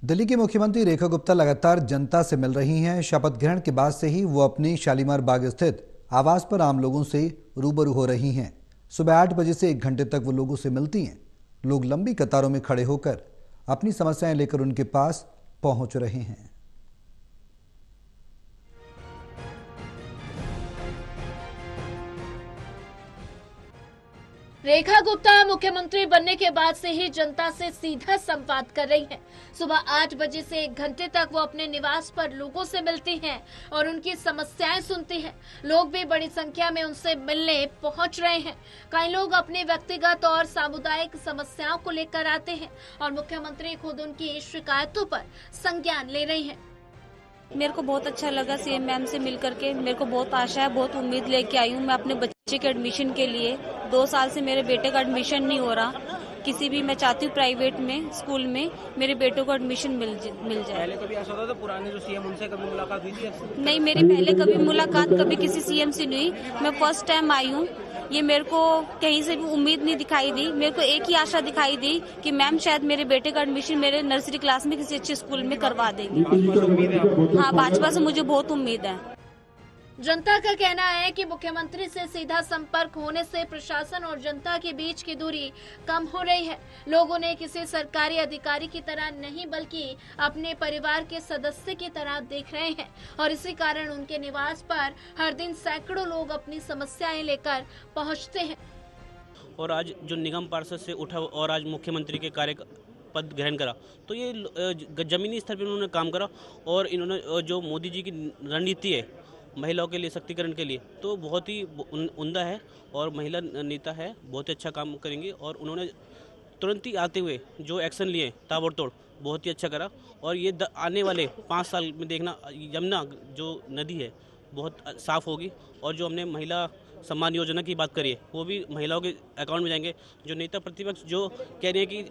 दिल्ली की मुख्यमंत्री रेखा गुप्ता लगातार जनता से मिल रही हैं। शपथ ग्रहण के बाद से ही वो अपने शालीमार बाग स्थित आवास पर आम लोगों से रूबरू हो रही हैं। सुबह 8 बजे से 1 घंटे तक वो लोगों से मिलती हैं। लोग लंबी कतारों में खड़े होकर अपनी समस्याएं लेकर उनके पास पहुंच रहे हैं। रेखा गुप्ता मुख्यमंत्री बनने के बाद से ही जनता से सीधा संवाद कर रही हैं। सुबह 8 बजे से 1 घंटे तक वो अपने निवास पर लोगों से मिलती हैं और उनकी समस्याएं सुनती हैं। लोग भी बड़ी संख्या में उनसे मिलने पहुंच रहे हैं। कई लोग अपनी व्यक्तिगत और सामुदायिक समस्याओं को लेकर आते हैं और मुख्यमंत्री खुद उनकी शिकायतों पर संज्ञान ले रही हैं। मेरे को बहुत अच्छा लगा सीएम मैम से मिल करके। मेरे को बहुत आशा है, बहुत उम्मीद लेके आई हूँ मैं अपने बच्चे के एडमिशन के लिए। 2 साल से मेरे बेटे का एडमिशन नहीं हो रहा किसी भी। मैं चाहती हूँ प्राइवेट में स्कूल में मेरे बेटों को एडमिशन मिल जाए। पहले कभी ऐसा होता था पुराने जो सीएम उनसे कभी मुलाकात हुई थी? नहीं, मेरी पहले कभी मुलाकात कभी किसी सीएम से नहीं हुई। मैं फर्स्ट टाइम आई हूँ। ये मेरे को कहीं से भी उम्मीद नहीं दिखाई दी। मेरे को एक ही आशा दिखाई दी कि मैम शायद मेरे बेटे का एडमिशन मेरे नर्सरी क्लास में किसी अच्छे स्कूल में करवा देंगी। हाँ, भाजपा से मुझे बहुत उम्मीद है। जनता का कहना है कि मुख्यमंत्री से सीधा संपर्क होने से प्रशासन और जनता के बीच की दूरी कम हो रही है। लोग उन्हें किसी सरकारी अधिकारी की तरह नहीं बल्कि अपने परिवार के सदस्य की तरह देख रहे हैं और इसी कारण उनके निवास पर हर दिन सैकड़ों लोग अपनी समस्याएं लेकर पहुंचते हैं। और आज जो निगम पार्षद से उठा और आज मुख्यमंत्री के कार्य पद ग्रहण करा, तो ये जमीनी स्तर पर उन्होंने काम करा और इन्होंने जो मोदी जी की रणनीति है महिलाओं के लिए सशक्तिकरण के लिए, तो बहुत ही उम्दा है और महिला नेता है, बहुत ही अच्छा काम करेंगे। और उन्होंने तुरंत ही आते हुए जो एक्शन लिए ताबड़तोड़, बहुत ही अच्छा करा। और ये आने वाले 5 साल में देखना यमुना जो नदी है बहुत साफ होगी। और जो हमने महिला सम्मान योजना की बात करी है वो भी महिलाओं के अकाउंट में जाएंगे। जो नेता प्रतिपक्ष जो कह रहे हैं कि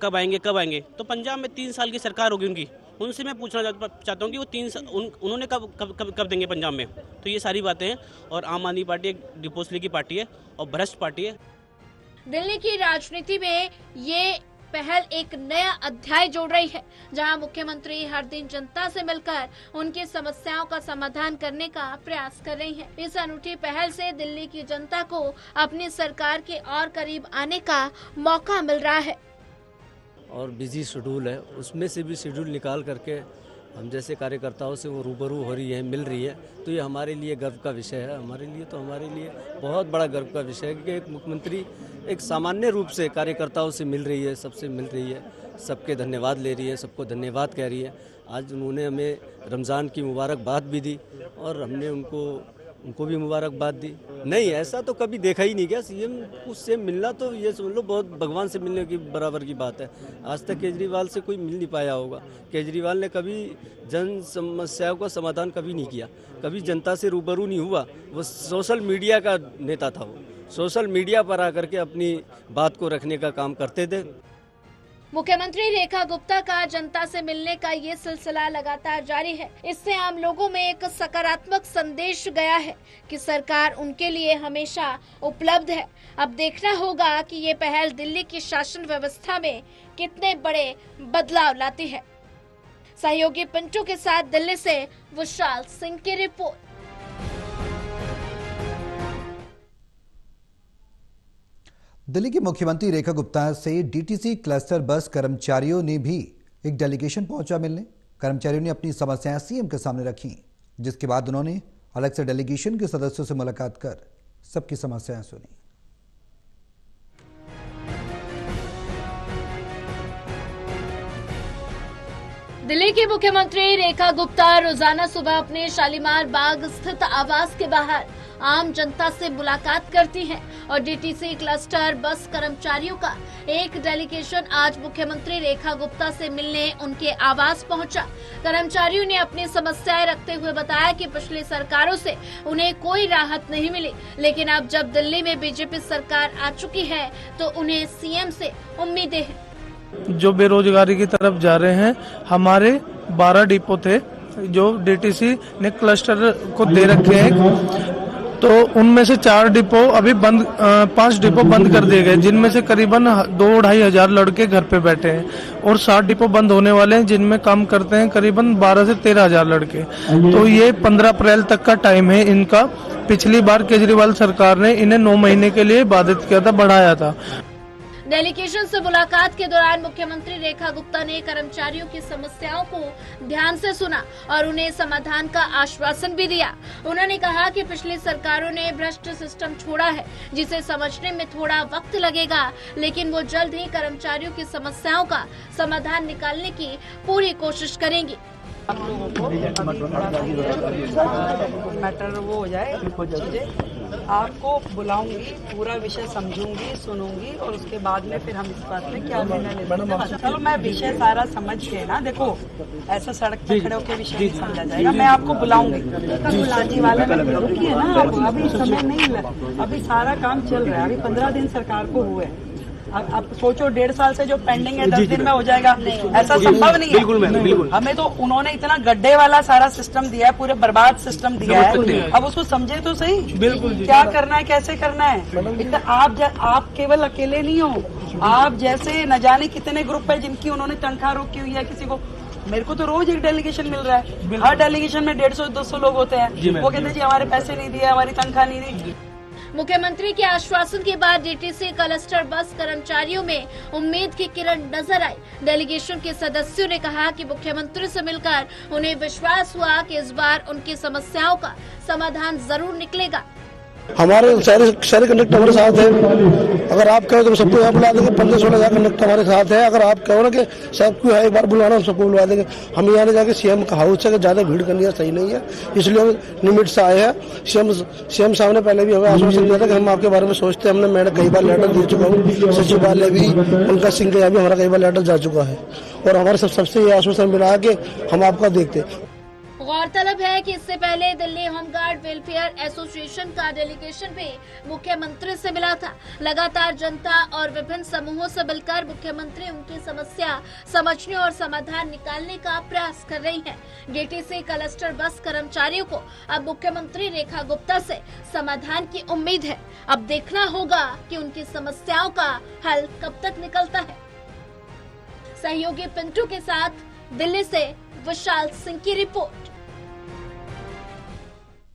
कब आएंगे, तो पंजाब में 3 साल की सरकार होगी उनकी, उनसे मैं पूछना चाहता हूँ कि वो 3 साल उन्होंने कब देंगे पंजाब में। तो ये सारी बातें हैं। और आम आदमी पार्टी एक डिपोजिटरी की पार्टी है और भ्रष्ट पार्टी है। दिल्ली की राजनीति में ये पहल एक नया अध्याय जोड़ रही है, जहां मुख्यमंत्री हर दिन जनता से मिलकर उनकी समस्याओं का समाधान करने का प्रयास कर रही हैं। इस अनूठी पहल से दिल्ली की जनता को अपनी सरकार के और करीब आने का मौका मिल रहा है। और बिजी शेड्यूल है, उसमें से भी शेड्यूल निकाल करके हम जैसे कार्यकर्ताओं से वो रूबरू हो रही है, मिल रही है। तो ये हमारे लिए गर्व का विषय है। हमारे लिए बहुत बड़ा गर्व का विषय है कि एक मुख्यमंत्री एक सामान्य रूप से कार्यकर्ताओं से मिल रही है, सबसे मिल रही है, सबके धन्यवाद ले रही है, सबको धन्यवाद कह रही है। आज उन्होंने हमें रमज़ान की मुबारकबाद भी दी और हमने उनको भी मुबारकबाद दी। नहीं, ऐसा तो कभी देखा ही नहीं गया। सीएम उससे मिलना तो ये समझ लो बहुत भगवान से मिलने की बराबर की बात है। आज तक केजरीवाल से कोई मिल नहीं पाया होगा। केजरीवाल ने कभी जन समस्याओं का समाधान कभी नहीं किया, कभी जनता से रूबरू नहीं हुआ। वो सोशल मीडिया का नेता था। वो सोशल मीडिया पर आकर के अपनी बात को रखने का काम करते थे। मुख्यमंत्री रेखा गुप्ता का जनता से मिलने का ये सिलसिला लगातार जारी है। इससे आम लोगों में एक सकारात्मक संदेश गया है कि सरकार उनके लिए हमेशा उपलब्ध है। अब देखना होगा कि ये पहल दिल्ली की शासन व्यवस्था में कितने बड़े बदलाव लाती है। सहयोगी पिंटू के साथ दिल्ली से विशाल सिंह की रिपोर्ट। दिल्ली की मुख्यमंत्री रेखा गुप्ता से डीटीसी क्लस्टर बस कर्मचारियों ने भी एक डेलीगेशन पहुंचा मिलने। कर्मचारियों ने अपनी समस्याएं सीएम के सामने रखी, जिसके बाद उन्होंने अलग से डेलीगेशन के सदस्यों से मुलाकात कर सबकी समस्याएं सुनी। दिल्ली की मुख्यमंत्री रेखा गुप्ता रोजाना सुबह अपने शालीमार बाग स्थित आवास के बाहर आम जनता से मुलाकात करती हैं और डीटीसी क्लस्टर बस कर्मचारियों का एक डेलीगेशन आज मुख्यमंत्री रेखा गुप्ता से मिलने उनके आवास पहुंचा। कर्मचारियों ने अपनी समस्याएं रखते हुए बताया कि पिछली सरकारों से उन्हें कोई राहत नहीं मिली, लेकिन अब जब दिल्ली में बीजेपी सरकार आ चुकी है तो उन्हें सीएम से उम्मीदें हैं। जो बेरोजगारी की तरफ जा रहे हैं, हमारे 12 डिपो थे जो डीटीसी ने क्लस्टर को दे रखे हैं, तो उनमें से 4 डिपो अभी बंद, 5 डिपो बंद कर दिए गए, जिनमें से करीबन 2-2.5 हजार लड़के घर पे बैठे हैं और 60 डिपो बंद होने वाले हैं, जिनमें काम करते हैं करीबन 12 से 13 हजार लड़के। तो ये 15 अप्रैल तक का टाइम है इनका। पिछली बार केजरीवाल सरकार ने इन्हें 9 महीने के लिए बाधित किया था, बढ़ाया था। डेलीगेशन से मुलाकात के दौरान मुख्यमंत्री रेखा गुप्ता ने कर्मचारियों की समस्याओं को ध्यान से सुना और उन्हें समाधान का आश्वासन भी दिया। उन्होंने कहा कि पिछली सरकारों ने भ्रष्ट सिस्टम छोड़ा है, जिसे समझने में थोड़ा वक्त लगेगा, लेकिन वो जल्द ही कर्मचारियों की समस्याओं का समाधान निकालने की पूरी कोशिश करेंगी। आप लोगों को मैटर वो हो जाए चीजें, आपको बुलाऊंगी, पूरा विषय समझूंगी, सुनूंगी और उसके बाद में फिर हम इस बात में क्या निर्णय लेते हैं। चलो मैं विषय सारा समझ के ना, देखो ऐसा सड़क पे खड़े होकर विषय नहीं समझा जाएगा, मैं आपको बुलाऊंगी। बुलाने वाले में रुकिए ना, अभी समय नहीं, अभी सारा काम चल रहा है, अभी 15 दिन सरकार को हुए। अब सोचो 1.5 साल से जो पेंडिंग है 10 दिन में हो जाएगा, ऐसा संभव नहीं है। बिल्कुल। हमें तो उन्होंने इतना गड्ढे वाला सारा सिस्टम दिया है, पूरे बर्बाद सिस्टम दिया है, अब उसको समझे तो सही। बिल्कुल क्या करना है, कैसे करना है। आप केवल अकेले नहीं हो, आप जैसे न जाने कितने ग्रुप है जिनकी उन्होंने तनख्वाह रोकी हुई है। किसी को, मेरे को तो रोज एक डेलीगेशन मिल रहा है, हर डेलीगेशन में 150-200 लोग होते हैं, वो कहते हैं जी हमारे पैसे नहीं दिए, हमारी तनख्वाह नहीं दी। मुख्यमंत्री के आश्वासन के बाद डीटीसी क्लस्टर बस कर्मचारियों में उम्मीद की किरण नजर आई। डेलीगेशन के सदस्यों ने कहा कि मुख्यमंत्री से मिलकर उन्हें विश्वास हुआ कि इस बार उनकी समस्याओं का समाधान जरूर निकलेगा। हमारे सारे कंडक्टर हमारे साथ है। अगर आप कहो तो सबको यहाँ बुला देंगे। 15-16 हजार कंडक्टर हमारे साथ है। अगर आप कहो ना कि सबको एक बार बुलाना, हम सबको बुलवा देंगे। हम यहाँ जाके सीएम का हाउस है, ज्यादा भीड़ करनी है सही नहीं है, इसलिए हम लिमिट से आए हैं। सीएम साहब ने पहले भी हमें आश्वासन दिया था कि हम आपके बारे में सोचते हैं। हमने कई बार लेटर दे चुका हूँ, सचिवालय भी, पंकज सिंह के यहाँ भी हमारा कई बार लेटर जा चुका है और हमारे सबसे ये आश्वासन मिला कि हम आपका देखते। गौरतलब है कि इससे पहले दिल्ली होमगार्ड वेलफेयर एसोसिएशन का डेलीगेशन भी मुख्यमंत्री से मिला था। लगातार जनता और विभिन्न समूहों से मिलकर मुख्यमंत्री उनकी समस्या समझने और समाधान निकालने का प्रयास कर रही हैं। डीटीसी क्लस्टर बस कर्मचारियों को अब मुख्यमंत्री रेखा गुप्ता से समाधान की उम्मीद है। अब देखना होगा कि उनकी समस्याओं का हल कब तक निकलता है। सहयोगी पिंटू के साथ दिल्ली से विशाल सिंह की रिपोर्ट।